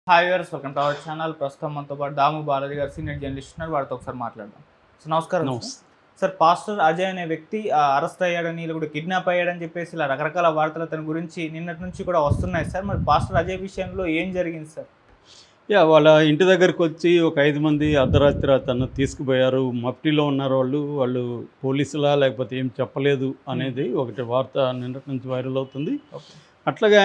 Hi viewers, welcome to our channel. ప్రస్తుతం మనతో పాటు దాము బాలాజీ గారు సీనియర్ జర్నలిస్ట్ ఉన్నారు. వారితో ఒకసారి మాట్లాడదాం. సో నమస్కారం సార్. నమస్తే. సార్, పాస్టర్ అజయ్ అనే వ్యక్తి అరెస్ట్ అయ్యాడని, ఇలా కూడా కిడ్నాప్ అయ్యాడని చెప్పేసి ఇలా రకరకాల వార్తలు అతని గురించి నిన్నటి నుంచి కూడా వస్తున్నాయి సార్. మరి పాస్టర్ అజయ్ విషయంలో ఏం జరిగింది సార్? వాళ్ళ ఇంటి దగ్గరికి వచ్చి ఒక 5 మంది అర్ధరాత్రి అతను తీసుకుపోయారు. మఫ్టీలో ఉన్నారు వాళ్ళు పోలీసులా లేకపోతే ఏం చెప్పలేదు అనేది ఒకటి వార్త నిన్నటి నుంచి వైరల్ అవుతుంది. ఓకే. అట్లాగే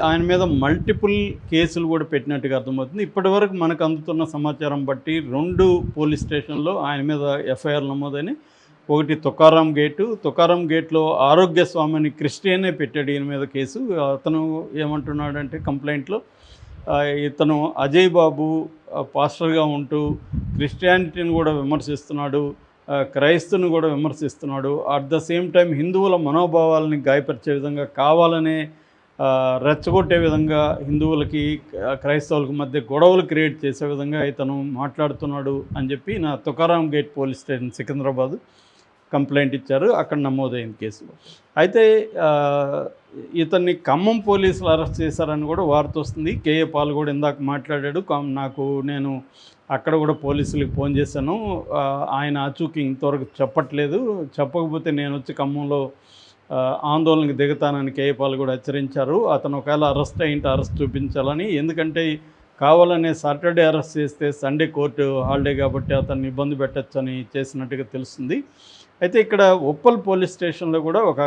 ఆయన మీద మల్టిపుల్ కేసులు కూడా పెట్టినట్టుగా అర్థమవుతుంది. ఇప్పటివరకు మనకు అందుతున్న సమాచారం బట్టి 2 పోలీస్ స్టేషన్లో ఆయన మీద ఎఫ్ఐఆర్ నమోదని. ఒకటి తుకారాం గేట్లో ఆరోగ్య స్వామిని క్రిస్టియనే పెట్టాడు ఈయన మీద కేసు. అతను ఏమంటున్నాడంటే కంప్లైంట్లో ఇతను అజయ్ బాబు పాస్టర్గా ఉంటూ క్రిస్టియానిటీని కూడా విమర్శిస్తున్నాడు, క్రైస్తుని కూడా విమర్శిస్తున్నాడు. అట్ ద సేమ్ టైం హిందువుల మనోభావాలని గాయపరిచే విధంగా కావాలనే రెచ్చగొట్టే విధంగా హిందువులకి క్రైస్తవులకు మధ్య గొడవలు క్రియేట్ చేసే విధంగా ఇతను మాట్లాడుతున్నాడు అని చెప్పి నా Tukaram gate police station Secunderabad complaint ఇచ్చారు. అక్కడ నమోదైంది కేసు. అయితే ఇతన్ని ఖమ్మం పోలీసులు అరెస్ట్ చేశారని కూడా వార్త వస్తుంది. కేఏ పాల్ కూడా ఇందాక మాట్లాడాడు. నేను అక్కడ కూడా పోలీసులకు ఫోన్ చేశాను, ఆయన ఆచూకీ ఇంతవరకు చెప్పట్లేదు, చెప్పకపోతే నేను వచ్చి ఖమ్మంలో ఆందోళనకు దిగుతానని కేఏ పాల్ కూడా హెచ్చరించారు. అతను ఒకవేళ అరెస్ట్ అయింటే అరెస్ట్ చూపించాలని, ఎందుకంటే కావాలనే సాటర్డే అరెస్ట్ చేస్తే సండే కోర్టు హాలిడే కాబట్టి అతన్ని ఇబ్బంది పెట్టచ్చని చేసినట్టుగా తెలుస్తుంది. అయితే ఇక్కడ ఉప్పల్ పోలీస్ స్టేషన్లో కూడా ఒక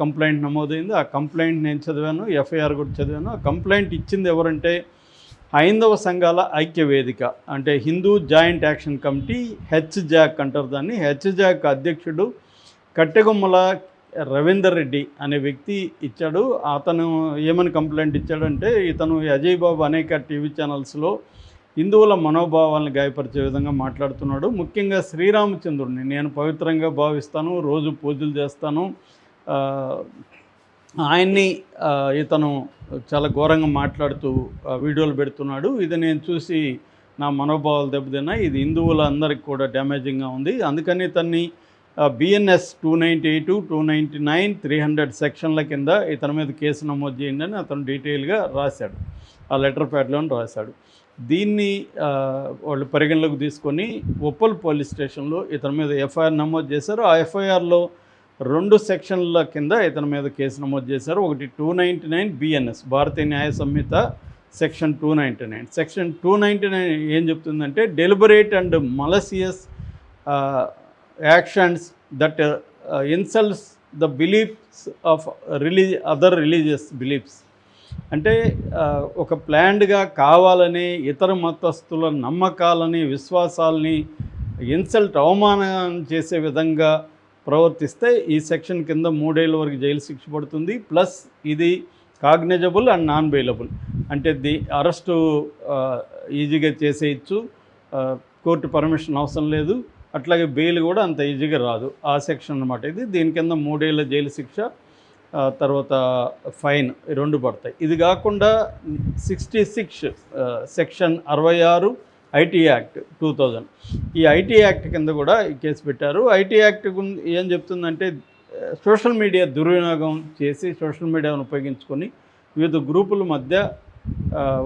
కంప్లైంట్ నమోదైంది. ఆ కంప్లైంట్ నేను చదివాను, ఎఫ్ఐఆర్ కూడా చదివాను. ఆ కంప్లైంట్ ఇచ్చింది ఎవరంటే హైందవ సంఘాల ఐక్య వేదిక, అంటే హిందూ జాయింట్ యాక్షన్ కమిటీ, హెచ్జాక్ అంటారు దాన్ని. హెచ్జాక్ అధ్యక్షుడు కట్టెగొమ్మల రవీందర్ రెడ్డి అనే వ్యక్తి ఇచ్చాడు. అతను ఏమని కంప్లైంట్ ఇచ్చాడంటే, ఇతను అజయ్ బాబు అనేక టీవీ ఛానల్స్లో హిందువుల మనోభావాలను గాయపరిచే విధంగా మాట్లాడుతున్నాడు. ముఖ్యంగా శ్రీరామచంద్రుడిని నేను పవిత్రంగా భావిస్తాను, రోజు పూజలు చేస్తాను, ఆయన్ని ఇతను చాలా ఘోరంగా మాట్లాడుతూ వీడియోలు పెడుతున్నాడు. ఇది నేను చూసి నా మనోభావాలు దెబ్బతిన్నాయి. ఇది హిందువులందరికీ కూడా డ్యామేజింగ్గా ఉంది. అందుకని ఇతన్ని బిఎన్ఎస్ 298, 299, 300 సెక్షన్ల కింద ఇతని మీద కేసు నమోదు చేయండి అని అతను డీటెయిల్గా రాశాడు, ఆ లెటర్ ప్యాడ్లోనే రాశాడు. దీన్ని వాళ్ళు పరిగణలోకి తీసుకొని ఉప్పల్ పోలీస్ స్టేషన్లో ఇతని మీద ఎఫ్ఐఆర్ నమోదు చేశారు. ఆ ఎఫ్ఐఆర్లో 2 సెక్షన్ల కింద ఇతని మీద కేసు నమోదు చేశారు. ఒకటి 299 బిఎన్ఎస్, భారతీయ న్యాయ సంహిత సెక్షన్ 299. సెక్షన్ 299 ఏం చెప్తుందంటే, deliberate and malicious actions that insults the beliefs of other religious beliefs. అంటే ఒక ప్లాన్డ్గా కావాలని ఇతర మతస్థుల నమ్మకాలని, విశ్వాసాలని అవమానం చేసే విధంగా ప్రవర్తిస్తే ఈ సెక్షన్ కింద 3 ఏళ్ళ వరకు జైలు శిక్ష పడుతుంది. ప్లస్ ఇది కాగ్నిజబుల్ అండ్ నాన్ బెయిలబుల్, అంటే అరెస్టు ఈజీగా చేసేయచ్చు, కోర్టు పర్మిషన్ అవసరం లేదు, అట్లాగే బెయిల్ కూడా అంత ఈజీగా రాదు. ఆ సెక్షన్ అన్నమాట ఇది. దీని కింద 3 ఏళ్ళ జైలు శిక్ష, తర్వాత ఫైన్, 2 పడతాయి. ఇది కాకుండా 66 సెక్షన్ 66 ఐటీ యాక్ట్ 2000, ఈ ఐటీ యాక్ట్ కింద కూడా ఈ కేసు పెట్టారు. ఐటీ యాక్ట్ ఏం చెప్తుందంటే, సోషల్ మీడియా దుర్వినియోగం చేసి సోషల్ మీడియాను ఉపయోగించుకొని వివిధ గ్రూపుల మధ్య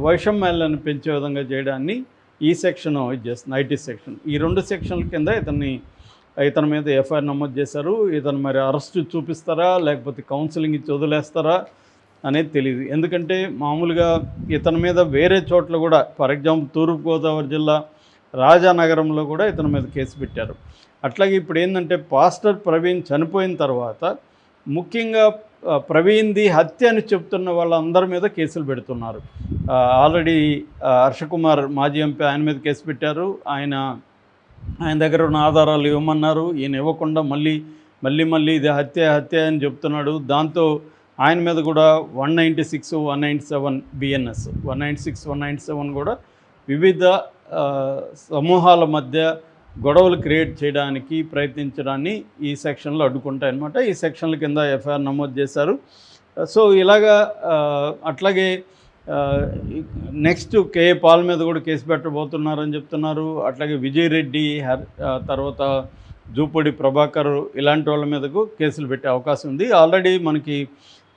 వైషమ్యాలను పెంచే విధంగా చేయడాన్ని ఈ సెక్షన్ ఇది చేస్తుంది, ఐటీ సెక్షన్. ఈ 2 సెక్షన్ల కింద ఇతని మీద ఎఫ్ఐఆర్ నమోదు చేశారు. ఇతను మరి అరెస్టు చూపిస్తారా లేకపోతే కౌన్సిలింగ్ ఇచ్చి వదిలేస్తారా అనేది తెలియదు. ఎందుకంటే మామూలుగా ఇతని మీద వేరే చోట్ల కూడా, ఫర్ ఎగ్జాంపుల్ తూర్పుగోదావరి జిల్లా రాజానగరంలో కూడా ఇతని మీద కేసు పెట్టారు. అట్లాగే ఇప్పుడు ఏంటంటే, పాస్టర్ ప్రవీణ్ చనిపోయిన తర్వాత ముఖ్యంగా ప్రవీణ్ది హత్య అని చెప్తున్న వాళ్ళందరి మీద కేసులు పెడుతున్నారు. ఆల్రెడీ హర్షకుమార్ మాజీ ఎంపీ, ఆయన మీద కేసు పెట్టారు. ఆయన దగ్గర ఉన్న ఆధారాలు ఇవ్వమన్నారు, ఈయన ఇవ్వకుండా మళ్ళీ ఇది హత్య అని చెప్తున్నాడు. దాంతో ఆయన మీద కూడా 196, 197 బిఎన్ఎస్, 196, 197 కూడా వివిధ సమూహాల మధ్య గొడవలు క్రియేట్ చేయడానికి ప్రయత్నించడాన్ని ఈ సెక్షన్లో అడ్డుకుంటాయన్నమాట. ఈ సెక్షన్ల కింద ఎఫ్ఐఆర్ నమోదు చేశారు. సో ఇలాగా అట్లాగే నెక్స్ట్ కేఏ పాల్ మీద కూడా కేసు పెట్టబోతున్నారని చెప్తున్నారు. అట్లాగే విజయ్ రెడ్డి, తర్వాత జూపూడి ప్రభాకర్, ఇలాంటి వాళ్ళ మీదకు కేసులు పెట్టే అవకాశం ఉంది. ఆల్రెడీ మనకి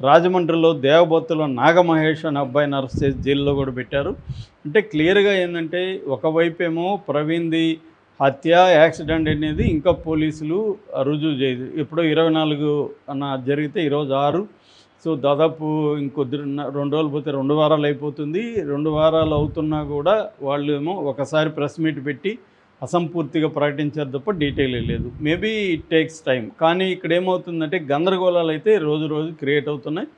రాజమండ్రిలో దేవబొత్తులో నాగమహేష్ అనే అబ్బాయిని అరెస్ట్ చేసి జైల్లో కూడా పెట్టారు. అంటే క్లియర్గా ఏంటంటే ఒకవైపేమో ప్రవీణ్ది హత్య యాక్సిడెంట్ అనేది ఇంకా పోలీసులు రుజువు చేయదు. ఎప్పుడో 24 అన్న జరిగితే ఈరోజు 6. సో దాదాపు ఇంకొద్ది 2 రోజులు పోతే 2 వారాలు అయిపోతుంది. 2 వారాలు అవుతున్నా కూడా వాళ్ళు ఏమో ఒకసారి ప్రెస్ మీట్ పెట్టి అసంపూర్తిగా ప్రకటించారు తప్ప డీటెయిల్ లేదు. Maybe it takes time. కానీ ఇక్కడ ఏమవుతుందంటే గందరగోళాలు అయితే రోజు క్రియేట్ అవుతున్నాయి.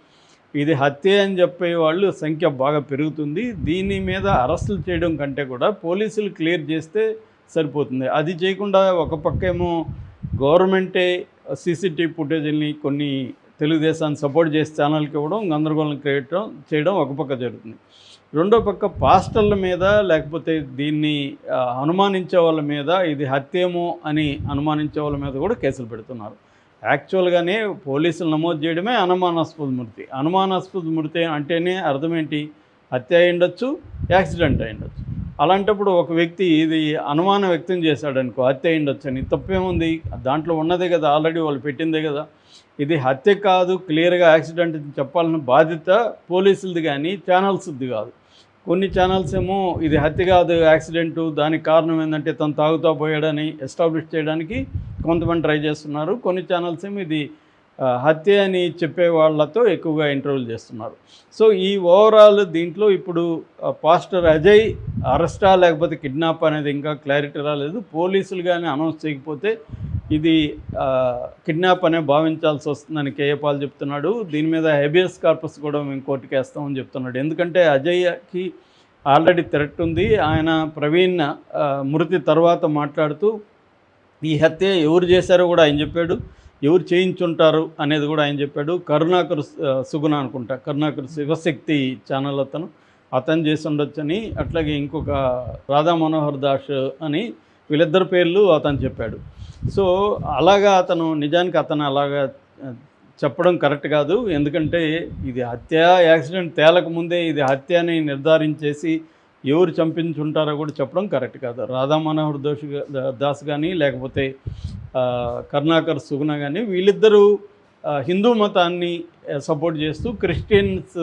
ఇది హత్య అని చెప్పే వాళ్ళు సంఖ్య బాగా పెరుగుతుంది. దీని మీద అరెస్టులు చేయడం కంటే కూడా పోలీసులు క్లియర్ చేస్తే సరిపోతుంది. అది చేయకుండా ఒక పక్కేమో గవర్నమెంటే సీసీటీవీ ఫుటేజ్ని కొన్ని తెలుగుదేశాన్ని సపోర్ట్ చేసే ఛానల్కి ఇవ్వడం, గందరగోళం క్రియేట్ చేయడం ఒక పక్క జరుగుతుంది. రెండో పక్క పాస్టర్ల మీద లేకపోతే దీన్ని అనుమానించే వాళ్ళ మీద ఇది హత్యేమో అని అనుమానించే వాళ్ళ మీద కూడా కేసులు పెడుతున్నారు. యాక్చువల్గానే పోలీసులు నమోదు చేయడమే అనుమానాస్పద మృతి. అనుమానాస్పద మృతి అంటేనే అర్థం ఏంటి? హత్య అయి ఉండొచ్చు, యాక్సిడెంట్ అయి ఉండొచ్చు. అలాంటప్పుడు ఒక వ్యక్తి ఇది అనుమానం వ్యక్తం చేశాడనుకో హత్య అయి ఉండొచ్చు అని, తప్పేముంది? దాంట్లో ఉన్నదే కదా, ఆల్రెడీ వాళ్ళు పెట్టిందే కదా. ఇది హత్య కాదు, క్లియర్గా యాక్సిడెంట్ చెప్పాలన్న బాధ్యత పోలీసులది కానీ ఛానల్స్ది కాదు. కొన్ని ఛానల్స్ ఏమో ఇది హత్య కాదు యాక్సిడెంటు, దానికి కారణం ఏంటంటే తను తాగుతా పోయాడని ఎస్టాబ్లిష్ చేయడానికి కొంతమంది ట్రై చేస్తున్నారు. కొన్ని ఛానల్స్ ఏమో ఇది హత్య అని చెప్పే వాళ్ళతో ఎక్కువగా ఇంటర్వ్యూలు చేస్తున్నారు. సో ఈ ఓవరాల్ దీంట్లో ఇప్పుడు పాస్టర్ అజయ్ అరెస్టా లేకపోతే కిడ్నాప్ అనేది ఇంకా క్లారిటీ రాలేదు. పోలీసులు కానీ అనౌన్స్ చేయకపోతే ఇది కిడ్నాప్ అనే భావించాల్సి వస్తుందని కేఏ పాల్ చెప్తున్నాడు. దీని మీద హెబియస్ కార్పస్ కూడా మేము కోర్టుకి వేస్తామని చెప్తున్నాడు. ఎందుకంటే అజయ్కి ఆల్రెడీ థ్రెట్ ఉంది. ఆయన ప్రవీణ్ మృతి తర్వాత మాట్లాడుతూ ఈ హత్య ఎవరు చేశారో కూడా ఆయన చెప్పాడు, ఎవరు చేయించుంటారు అనేది కూడా ఆయన చెప్పాడు. కరుణాకర్ సుగుణ అనుకుంటా, కరుణాకర్ శివశక్తి ఛానల్ అతను చేసి ఉండొచ్చని, అట్లాగే ఇంకొక రాధా మనోహర్ దాస్ అని వీళ్ళిద్దరు పేర్లు అతను చెప్పాడు. సో అలాగా నిజానికి అతను అలాగా చెప్పడం కరెక్ట్ కాదు. ఎందుకంటే ఇది హత్య యాక్సిడెంట్ తేలకముందే ఇది హత్య అని నిర్ధారించేసి ఎవరు చంపించుంటారో కూడా చెప్పడం కరెక్ట్ కాదు. రాధా మనోహర్ దాస్ కానీ లేకపోతే కరుణాకర్ సుగుణ కానీ వీళ్ళిద్దరూ హిందూ మతాన్ని సపోర్ట్ చేస్తూ క్రిస్టియన్స్